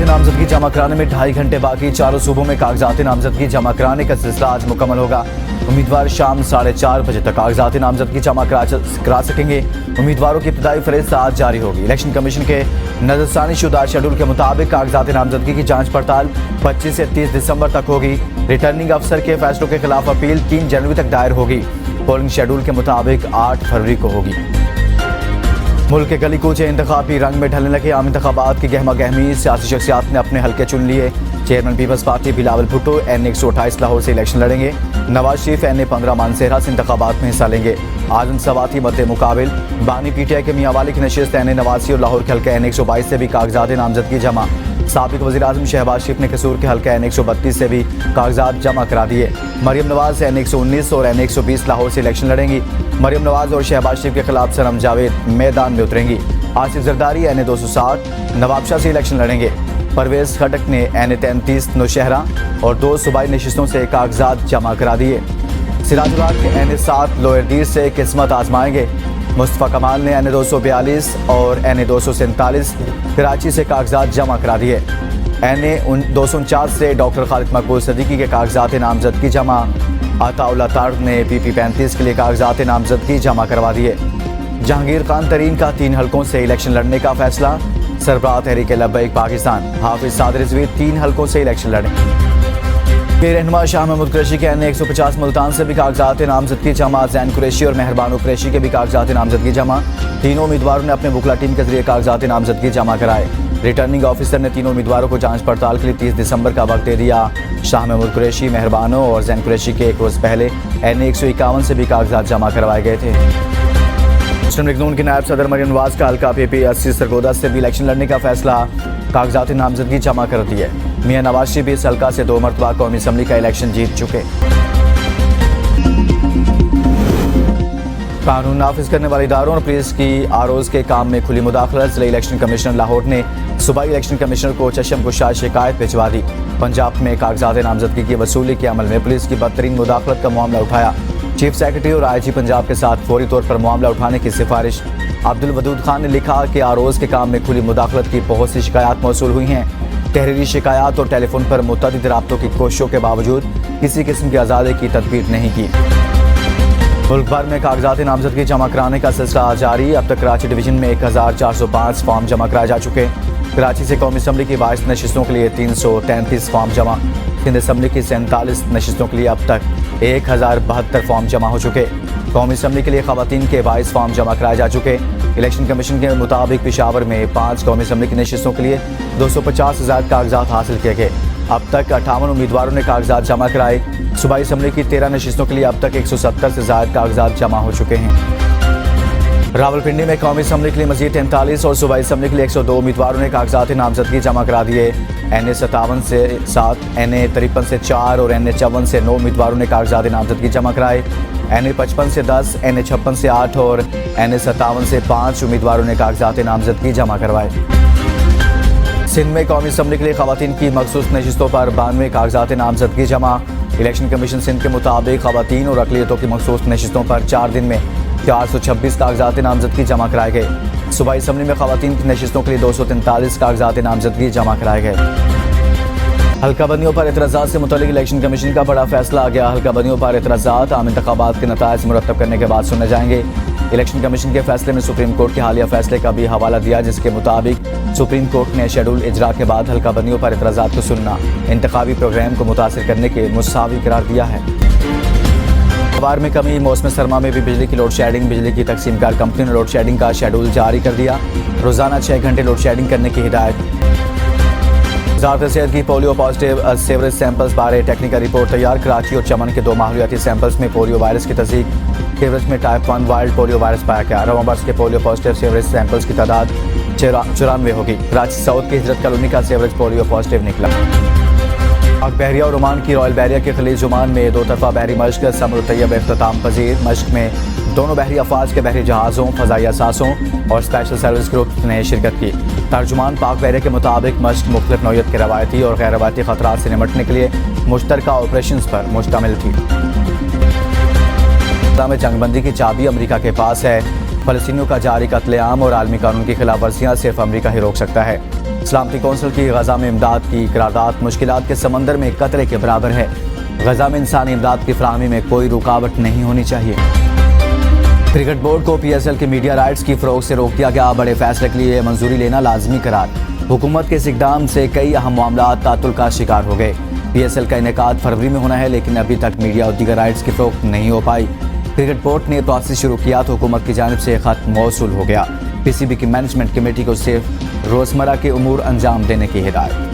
नामजदगी जमा कराने में 2.5 घंटे बाकी। चारों सूबों में कागजाती नामजदगी जमा कराने का सिलसिला आज मुकम्मल होगा। उम्मीदवार शाम 4:30 बजे तक कागजाती नामजदगी जमा करा सकेंगे। उम्मीदवारों की इब्तदाई फहरिस्त आज जारी होगी। इलेक्शन कमीशन के नजरसानी शुदा शेड्यूल के मुताबिक कागजाती नामजदगी की जांच पड़ताल 25 से 30 दिसंबर तक होगी। रिटर्निंग अफसर के फैसलों के खिलाफ अपील 3 जनवरी तक दायर होगी। पोलिंग शेड्यूल के मुताबिक 8 फरवरी को होगी। मुल्क के गली कूचे इंतखाबी रंग में ढलने लगे। आम इंतखाबात की गहमा गहमी, सियासी शख्सियात ने अपने हल्के चुन लिए। Chairman peoples party Bilawal Bhutto NA 128 Lahore से इलेक्शन लड़ेंगे। नवाज शरीफ NA 15 मानसेरा से इंतखाबात में हिस्सा लेंगे। आजम सवाती मद्दे मुकाबिल बानी PTI के मियाँ वाली की नशिस्त NA नवासी और लाहौर के हल्के NA 122 से भी कागजात नामजदगी जमा। साबिक वज़ीर आज़म शहबाज शरीफ ने कसूर के हल्के NA 132 से भी कागजात जमा करा दिए। मरियम नवाज NA 119 और NA 120 लाहौर से इलेक्शन लड़ेंगी। मरियम नवाज और शहबाज शरीफ के खिलाफ सनम जावेद मैदान में उतरेंगी। आसिफ जरदारी NA 260 नवाबशाह से इलेक्शन लड़ेंगे। परवेज खटक ने NA 33 नौशहरा और 2 सूबाई नशिस्तों से कागजात जमा करा दिए। सिराजुल हक NA 7 लोअर दीर से किस्मत आजमाएंगे। मुस्तफ़ा कमाल ने NA 242 और NA 247 कराची से कागजात जमा करा दिए। NA 249 से डॉक्टर खालिद मकबूल सदीकी के कागजात नामजदगी जमा। अताउल्ला तारक ने PP 35 के लिए कागजात नामजदगी जमा करवा दिए। जहांगीर खान तरीन का 3 हलकों से इलेक्शन लड़ने का फैसला। सरबराह तहरीक लब्बैक पाकिस्तान हाफिज सादिर रिजवी 3 हलकों से इलेक्शन लड़े। रहनुमा शाह महमूद कुरैशी के NA 150 मुल्तान से भी कागजात नामजदगी जमा। जैन कुरैशी और मेहरबानो कुरैशी के भी कागजात नामजदगी जमा। तीनों उम्मीदवारों ने अपने बुकला टीम के जरिए कागजात नामजदगी जमा कराए। रिटर्निंग ऑफिसर ने तीनों उम्मीदवारों को जांच पड़ताल के लिए 30 दिसंबर का वक्त दे दिया। शाह महमूद कुरैशी, मेहरबानो और जैन कुरैशी के एक रोज़ पहले NA 151 से भी कागजात जमा करवाए गए थे। मुस्लिम लीग नून के नायब सदर मरियम नवाज का हल्का PP 80 सरगोदा से भी इलेक्शन लड़ने का फैसला। कागजात नामजदगी जमा कर दी है। मियाँ नवाज शरीफ इस हल्का से 2 मरतबा कौमी असम्बली का इलेक्शन जीत चुके। कानून नाफिज करने वाले इदारों और पुलिस की ROs के काम में खुली मुदाखलत। जिला इलेक्शन कमिश्नर लाहौर ने सूबाई इलेक्शन कमिश्नर को चशम कुशा शिकायत भिजवा दी। पंजाब में कागजात नामजदगी की वसूली के अमल में पुलिस की बदतरीन मुदाखलत का मामला उठाया। चीफ सेक्रेटरी और IG पंजाब के साथ फौरी तौर पर मामला उठाने की सिफारिश। अब्दुल वदूद खान ने लिखा कि ROs के काम में खुली मुदाखलत की बहुत सी शिकायत मौसूल हुई हैं। तहरीरी शिकायत और टेलीफोन पर मुतअद्दिद राब्तों की कोशिशों के बावजूद किसी किस्म की आज़ादी की तदबीर नहीं की। मुल्क भर में कागजात नामजदगी जमा कराने का सिलसिला जारी। अब तक कराची डिवीजन में 1405 फॉर्म जमा कराए जा चुके। कराची से कौमी असम्बली की 22 नशिस्तों के लिए 333 फॉर्म जमा। सिंध असम्बली की 47 नशिस्तों के लिए अब तक 1072 फॉर्म जमा हो चुके। कौमी असम्बली के लिए खवातीन के 22 फॉर्म जमा कराए जा चुके। इलेक्शन कमीशन के मुताबिक पेशावर में 5 कौमी असम्बली की नशिस्तों के लिए 250 से ज़्यादा कागजात हासिल किए गए। अब तक 58 उम्मीदवारों ने कागजात जमा कराए। सूबाई असम्बली की 13 नशिस्तों के लिए अब तक 170 से ज़्यादा कागजात जमा हो चुके हैं। रावलपिंडी में कौमी असम्बली के लिए मजीद 43 और सूबाई असम्बली के लिए 102 उम्मीदवारों ने कागजात नामजदगी जमा करा दिए। NA 57 से 7, NA 53 से 4 और NA 54 से 9 उम्मीदवारों ने कागजात नामजदगी जमा कराए। NA 55 से 10, NA 56 से 8 और NA 57 से 5 उम्मीदवारों ने कागजात नामजदगी जमा करवाए। सिंध में कौमी असम्बली के लिए खवातीन की मखसूस नशिस्तों पर 92 कागजात नामजदगी जमा। इलेक्शन कमीशन सिंध के मुताबिक खवातीन और अक़लियतों की मखसूस नशिस्तों पर 4 दिन में 426 कागजात नामजदगी जमा कराए गए। सूबाई असम्बली में खवातीन की नशिस्तों के लिए 243 कागजात नामजदगी जमा कराए गए। हल्का बंदियों पर एतराज़ात से मुतल्लिक इलेक्शन कमीशन का बड़ा फैसला आ गया। हल्का बंदियों पर एतराज़ात आम इंतखाबात के नताइज मुरतब करने के बाद सुने जाएंगे। इलेक्शन कमीशन के फैसले में सुप्रीम कोर्ट के हालिया फैसले का भी हवाला दिया, जिसके मुताबिक सुप्रीम कोर्ट ने शेड्यूल इजरा के बाद हल्का बंदियों पर एतराज़ात को सुनना इंतखाबी प्रोग्राम को मुतासिर करने के मुसावी करार दिया है। अखबार में कमी। मौसम सरमा में भी बिजली की लोड शेडिंग। बिजली की तकसीमकार कंपनी ने लोड शेडिंग का शेड्यूल जारी कर दिया। रोजाना 6 घंटे लोड शेडिंग करने की हिदायत। वज़ारत सेहत की पोलियो पॉजिटिव सेवरेज सैंपल्स बारे टेक्निकल रिपोर्ट तैयार। कराची और चमन के 2 माहौलियाती सैंपल्स में पोलियो वायरस की तस्दीक। केवरेज में टाइप 1 वाइल्ड पोलियो वायरस पाया गया। रवां बरस के पोलियो पॉजिटिव सेवरेज सैंपल्स की तादाद 94 होगी। कराची साउथ की हिजरत कॉलोनी का सेवरेज पोलियो पॉजिटिव निकला। पाक बहरिया और ओमान की रॉयल बहरिया के खलीज ओमान में 2 तरफा बहरी मश्क समर तैयब इख्तिताम पजीर। मश्क में दोनों बहरी अफवाज के बहरी जहाज़ों, फ़ज़ाई असासों और स्पेशल सर्विस ग्रुप ने शिरकत की। तर्जुमान पाक बहरिया के मुताबिक मश्क मुख्तलिफ नौइयत के रवायती और गैर रवायती ख़तरात से निपटने के लिए मुश्तरका ऑपरेशन पर मुश्तमिल थी। में जंगबंदी की चाबी अमेरिका के पास है। फ़लस्तीनियों का जारी कत्लेआम और आलमी कानून की खिलाफ वर्जियाँ सिर्फ अमरीका ही रोक सकता है। सलामती कौंसिल की गजा में इमदाद की करारदाद मुश्किलात के समंदर में कतरे के बराबर है। गजा में इंसानी इमदाद की फराहमी में कोई रुकावट नहीं होनी चाहिए। क्रिकेट बोर्ड को PSL के मीडिया राइट्स की फरोग से रोक दिया गया। बड़े फैसले के लिए मंजूरी लेना लाजमी करार। हुकूमत के इस इक़दाम से कई अहम मामला तातुल का शिकार हो गए। PSL का इनेकाद फरवरी में होना है, लेकिन अभी तक मीडिया और दीगर राइट्स की फरोख्त नहीं हो पाई। क्रिकेट बोर्ड ने प्रोसेस शुरू किया तो हुकूमत की जानिब से खत मौसूल हो गया। PCB की मैनेजमेंट कमेटी को सिर्फ रोजमर्रा के उमूर अंजाम देने की हिदायत।